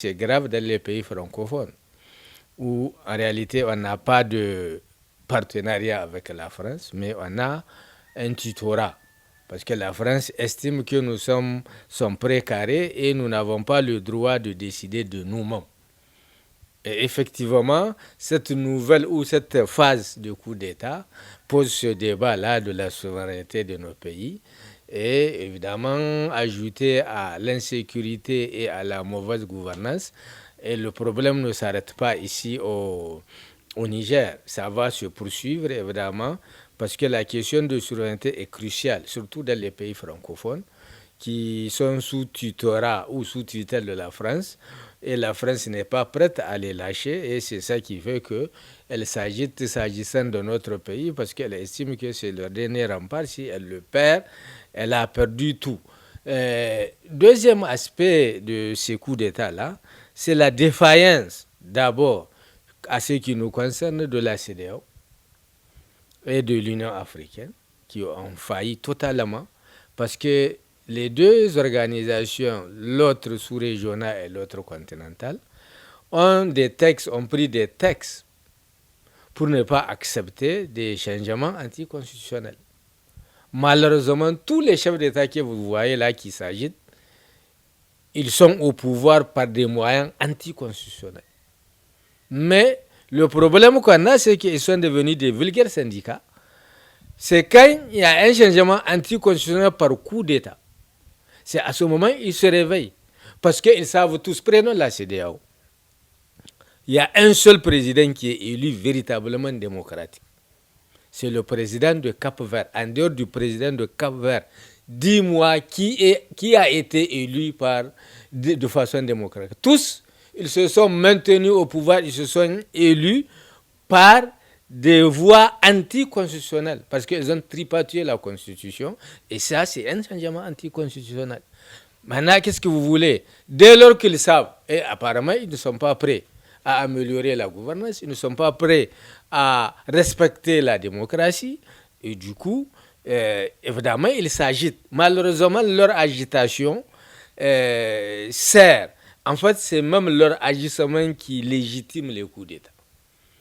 C'est grave dans les pays francophones, où en réalité on n'a pas de partenariat avec la France, mais on a un tutorat. Parce que la France estime que nous sommes précarés et nous n'avons pas le droit de décider de nous-mêmes. Et effectivement, cette nouvelle ou cette phase de coup d'État pose ce débat-là de la souveraineté de nos pays. Et évidemment, ajouté à l'insécurité et à la mauvaise gouvernance, et le problème ne s'arrête pas ici au Niger. Ça va se poursuivre, évidemment, parce que la question de souveraineté est cruciale, surtout dans les pays francophones, qui sont sous tutorat ou sous tutelle de la France. Et la France n'est pas prête à les lâcher. Et c'est ça qui fait qu'elle s'agite s'agissant de notre pays, parce qu'elle estime que c'est le dernier rempart. Si elle le perd, elle a perdu tout. Deuxième aspect de ces coups d'État-là, c'est la défaillance, d'abord, à ce qui nous concerne, de la CEDEAO et de l'Union africaine, qui ont failli totalement, parce que les deux organisations, l'autre sous-régionale et l'autre continentale, ont pris des textes pour ne pas accepter des changements anticonstitutionnels. Malheureusement, tous les chefs d'État que vous voyez là qui s'agitent, ils sont au pouvoir par des moyens anticonstitutionnels. Mais le problème qu'on a, c'est qu'ils sont devenus des vulgaires syndicats. C'est quand il y a un changement anticonstitutionnel par coup d'État. C'est à ce moment qu'ils se réveillent. Parce qu'ils savent tous, prenons la CEDEAO. Il y a un seul président qui est élu véritablement démocratique. C'est le président de Cap-Vert. En dehors du président de Cap-Vert, dis-moi qui a été élu de façon démocratique. Tous, ils se sont maintenus au pouvoir, ils se sont élus par des voies anticonstitutionnelles, parce qu'ils ont tripatouillé la Constitution, et ça, c'est un changement anticonstitutionnel. Maintenant, qu'est-ce que vous voulez? Dès lors qu'ils savent, et apparemment, ils ne sont pas prêts à améliorer la gouvernance, ils ne sont pas prêts à respecter la démocratie, et du coup, évidemment, ils s'agitent. Malheureusement, leur agitation sert. En fait, c'est même leur agissement qui légitime les coups d'État.